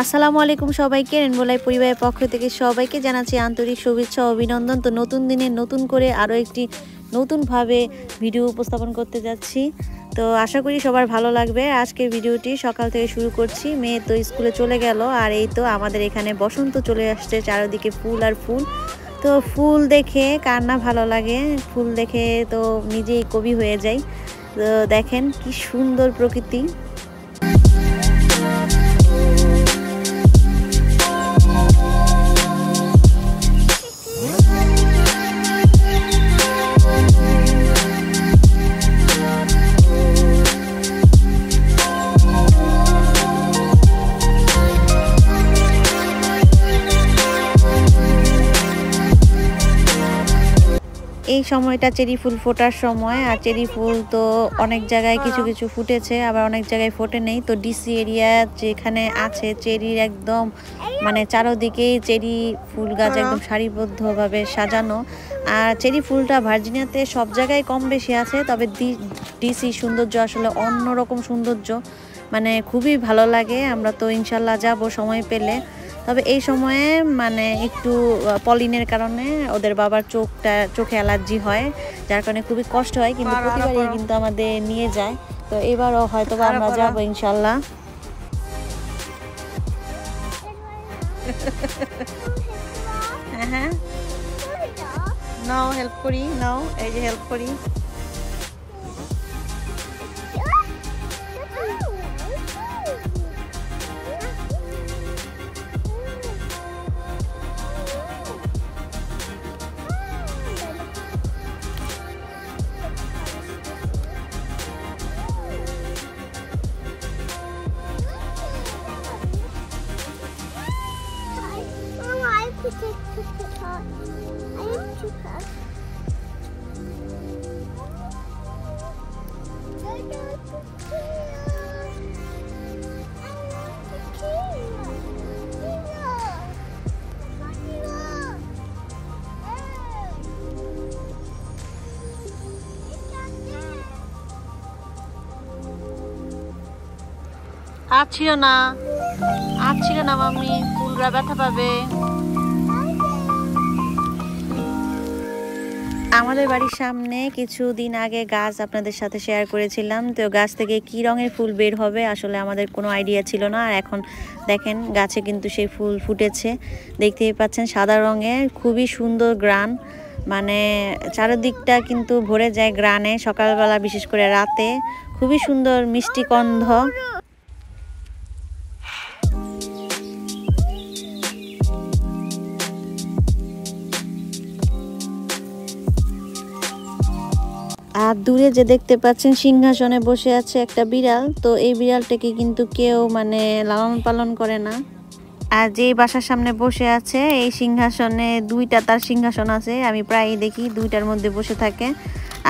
আসসালামু আলাইকুম সবাইকে রেনবো লাইফ পরিবারের পক্ষ থেকে সবাইকে জানাচ্ছি আন্তরিক শুভেচ্ছা ও অভিনন্দন। তো নতুন দিনে নতুন করে আরও একটি নতুনভাবে ভিডিও উপস্থাপন করতে যাচ্ছি। তো আশা করি সবার ভালো লাগবে। আজকের ভিডিওটি সকাল থেকে শুরু করছি। মেয়ে তো স্কুলে চলে গেল, আর এই তো আমাদের এখানে বসন্ত চলে আসছে, চারিদিকে ফুল আর ফুল। তো ফুল দেখে কার না ভালো লাগে, ফুল দেখে তো নিজেই কবি হয়ে যাই। তো দেখেন কি সুন্দর প্রকৃতি। এই সময়টা চেরি ফুল ফোটার সময়, আর চেরি ফুল তো অনেক জায়গায় কিছু কিছু ফুটেছে, আবার অনেক জায়গায় ফোটে নেই। তো ডিসি এরিয়া যেখানে আছে চেরির একদম মানে চারোদিকেই চেরি ফুল গাছ একদম সারিবদ্ধভাবে সাজানো। আর চেরি ফুলটা ভার্জিনিয়াতে সব জায়গায় কম বেশি আছে, তবে ডিসি সৌন্দর্য আসলে অন্যরকম সৌন্দর্য, মানে খুবই ভালো লাগে। আমরা তো ইনশাল্লাহ যাব সময় পেলে। তবে এই সময়ে মানে একটু পলিনের কারণে ওদের বাবার চোখে অ্যালার্জি হয়, যার কারণে খুবই কষ্ট হয়, কিন্তু প্রতিবারই কিন্তু আমাদের নিয়ে যায়। তো এবারও হয়তো আমরা যাবো ইনশাল্লাহ। হ্যাঁ, নাও হেল্প করি, নাও এই যে হেল্প করি। আর ছিল না মাম্মি, ফুলরা ব্যথা পাবে। আমাদের বাড়ির সামনে কিছুদিন আগে গাছ আপনাদের সাথে শেয়ার করেছিলাম। তো গাছ থেকে কি রঙের ফুল বের হবে আসলে আমাদের কোনো আইডিয়া ছিল না। আর এখন দেখেন গাছে কিন্তু সেই ফুল ফুটেছে, দেখতেই পাচ্ছেন সাদা রঙের, খুবই সুন্দর গ্রান, মানে চারিদিকটা কিন্তু ভরে যায় গ্রানে। সকালবেলা বিশেষ করে রাতে খুবই সুন্দর মিষ্টি গন্ধ। আর দূরে যে দেখতে পাচ্ছেন সিংহাসনে বসে আছে একটা বিড়াল। তো এই বিড়ালটাকে কিন্তু কেউ মানে লালন পালন করে না। আর যেই বাসার সামনে বসে আছে এই সিংহাসনে দুইটা তার সিংহাসন আছে, আমি প্রায়ই দেখি দুইটার মধ্যে বসে থাকে।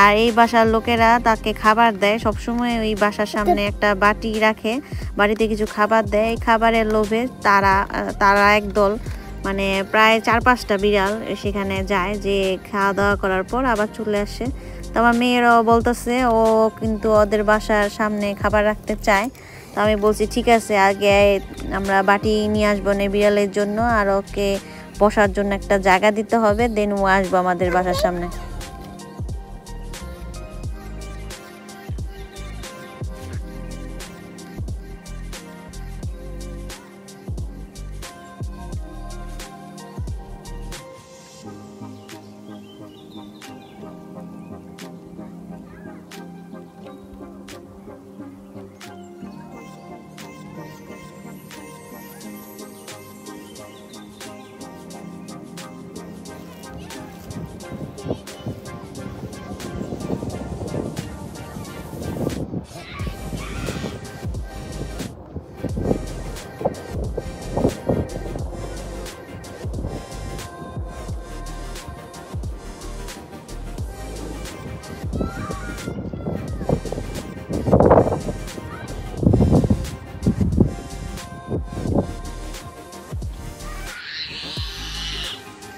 আর এই বাসার লোকেরা তাকে খাবার দেয় সবসময়, ওই বাসার সামনে একটা বাটি রাখে, বাড়িতে কিছু খাবার দেয়। এই খাবারের লোভে তারা একদল মানে প্রায় 4-5টা বিড়াল সেখানে যায়, যে খাওয়া দাওয়া করার পর আবার চলে আসে। তো আমার মেয়েরাও বলতেছে ও কিন্তু ওদের বাসার সামনে খাবার রাখতে চায়। তো আমি বলছি ঠিক আছে, আগে আমরা বাটি নিয়ে আসবো না বিড়ালের জন্য, আর ওকে বসার জন্য একটা জায়গা দিতে হবে, দেন ও আসবো আমাদের বাসার সামনে।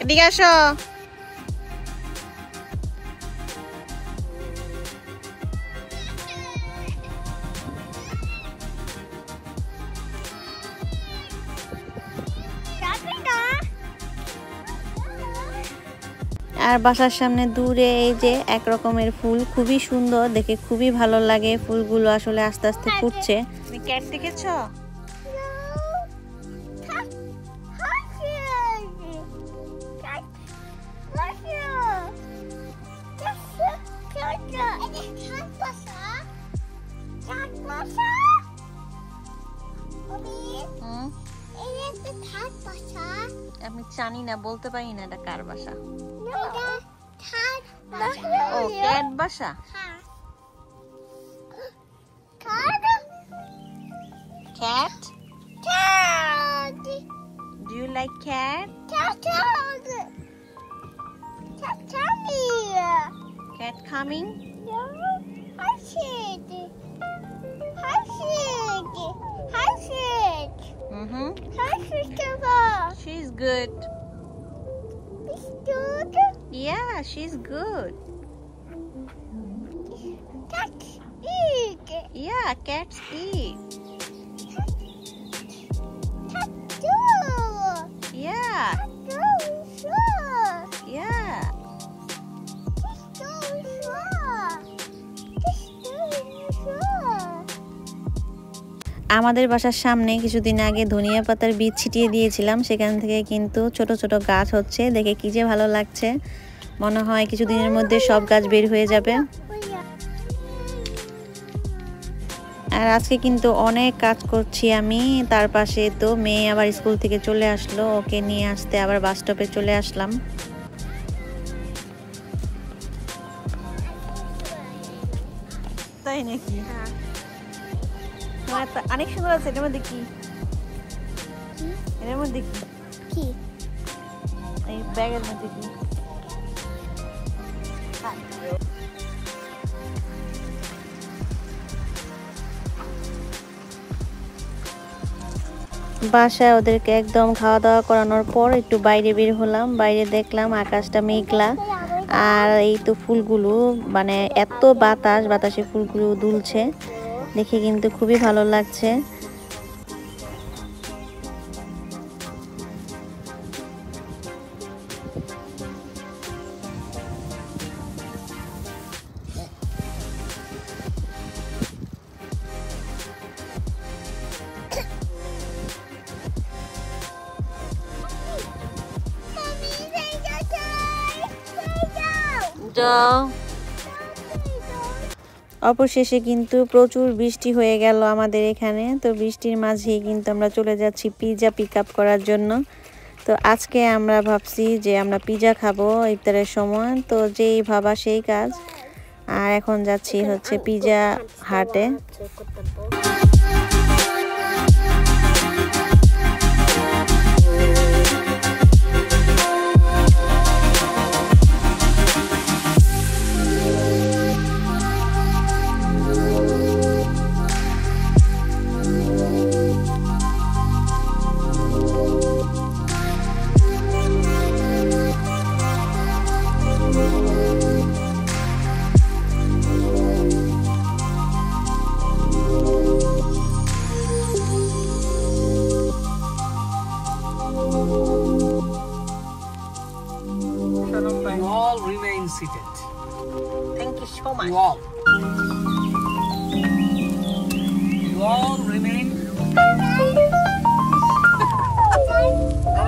এদিকে আসো। আর বাসার সামনে দূরে এই যে এক রকমের ফুল, খুবই সুন্দর দেখে, খুবই ভালো লাগে। ফুলগুলো আসলে আস্তে আস্তে ফুটছে। তুমি ক্যাট দেখেছো? আমি জানি না, বলতে পারি না এটা কার বাসা। ও ক্যাট বাসা। Cat? Do you like cat? Cat coming? Mm-hmm. She's good. Yeah, she's good. Yeah, cats eat. Yeah. Yeah. আমাদের বাসার সামনে কিছুদিন আগে ধনিয়া পাতার বীজ ছিটিয়ে দিয়েছিলাম, সেখান থেকে কিন্তু ছোট ছোট গাছ হচ্ছে, দেখে কি যে ভালো লাগছে। মনে হয় কিছুদিনের মধ্যে সব গাছ বের হয়ে যাবে। আর আজকে কিন্তু অনেক কাজ করছি আমি। তার পাশে তো মেয়ে আবার স্কুল থেকে চলে আসলো, ওকে নিয়ে আসতে আবার বাস স্টপে চলে আসলাম। তাই নাকি? হ্যাঁ, অনেক সুন্দর আছে। এটার মধ্যে কি? এটার মধ্যে কি? এই ব্যাগের মধ্যে কি? বাসায় ওদেরকে একদম খাওয়া দাওয়া করানোর পর একটু বাইরে বের হলাম। বাইরে দেখলাম আকাশটা মেঘলা, আর এই তো ফুলগুলো মানে এত বাতাসে ফুলগুলো দুলছে, দেখে কিন্তু খুবই ভালো লাগছে। অবশেষে কিন্তু প্রচুর বৃষ্টি হয়ে গেল আমাদের এখানে। তো বৃষ্টির মাঝেই কিন্তু আমরা চলে যাচ্ছি পিৎজা পিক আপ করার জন্য। তো আজকে আমরা ভাবছি যে আমরা পিৎজা খাবো ইফতারের সময়, তো যেই ভাবা সেই কাজ। আর এখন যাচ্ছি হচ্ছে পিৎজা হাটে। All remain seated. Thank you so much. You all remain. Now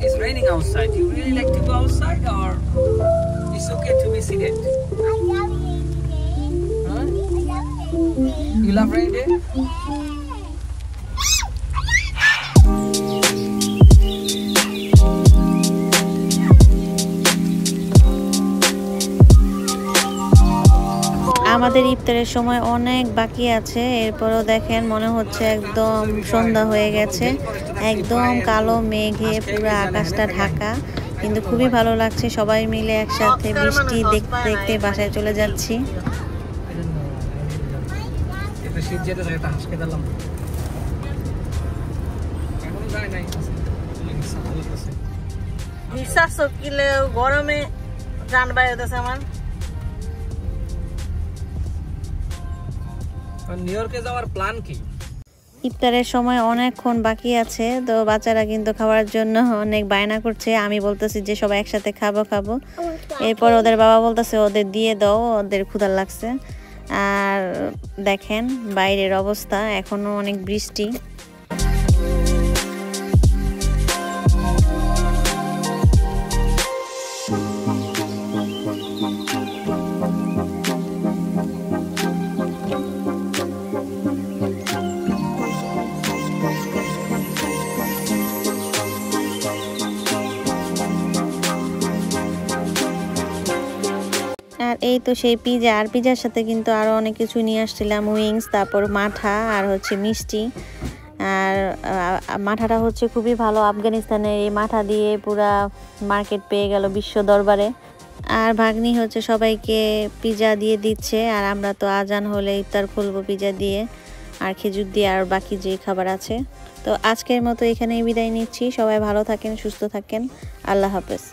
it's raining outside. You really like to go outside, or it's okay to be seated? Huh? You love rain day? আমাদের ইফতারের সময় অনেক বাকি আছে, এরপরও দেখেন মনে হচ্ছে একদম সন্ধ্যা হয়ে গেছে। একদম কালো মেঘে পুরো আকাশটা ঢাকা, কিন্তু খুবই ভালো লাগছে। সবাই মিলে একসাথে বৃষ্টি দেখতে দেখতে বাসায় চলে যাচ্ছি। গরমে প্রাণ বাইরেছে আমার। নিউ ইয়র্কে যাওয়ার প্ল্যান কি? ইফতারের সময় অনেকক্ষণ বাকি আছে, তো বাচ্চারা কিন্তু খাওয়ার জন্য অনেক বায়না করছে। আমি বলতেছি যে সবাই একসাথে খাবো। এরপর ওদের বাবা বলতেছে ওদের দিয়ে দাও, ওদের ক্ষুধা লাগছে। আর দেখেন বাইরের অবস্থা, এখনো অনেক বৃষ্টি। আর এই তো সেই পিজা, আর পিজার সাথে কিন্তু আরো অনেক কিছু নিয়ে আসছিলাম, উইংস, তারপর মাঠা আর হচ্ছে মিষ্টি। আর মাঠাটা হচ্ছে খুবই ভালো, আফগানিস্তানের এই মাঠা দিয়ে পুরা মার্কেট পেয়ে গেল বিশ্ব দরবারে। আর ভাগ্নি হচ্ছে সবাইকে পিজা দিয়ে দিচ্ছে, আর আমরা তো আজান হলে ইফতার খুলবো পিজা দিয়ে আর খেজুর দিয়ে আর বাকি যে খাবার আছে। তো আজকের মতো এখানেই বিদায় নিচ্ছি। সবাই ভালো থাকেন, সুস্থ থাকেন, আল্লাহ হাফেজ।